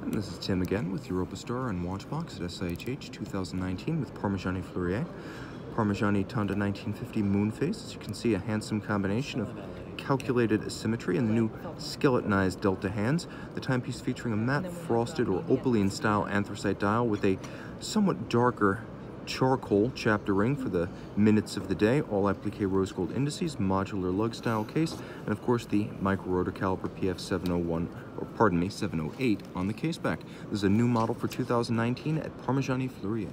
And this is Tim again with Europa Star and Watchbox at SIHH 2019 with Parmigiani Fleurier. Parmigiani Tonda 1950 Moonphase. As you can see, a handsome combination of calculated symmetry and the new skeletonized Delta hands. The timepiece featuring a matte frosted or opaline style anthracite dial with a somewhat darker charcoal chapter ring for the minutes of the day, all applique rose gold indices, modular lug style case, and of course the micro rotor caliper PF 701, or pardon me, 708 on the case back. This is a new model for 2019 at Parmigiani Fleurier.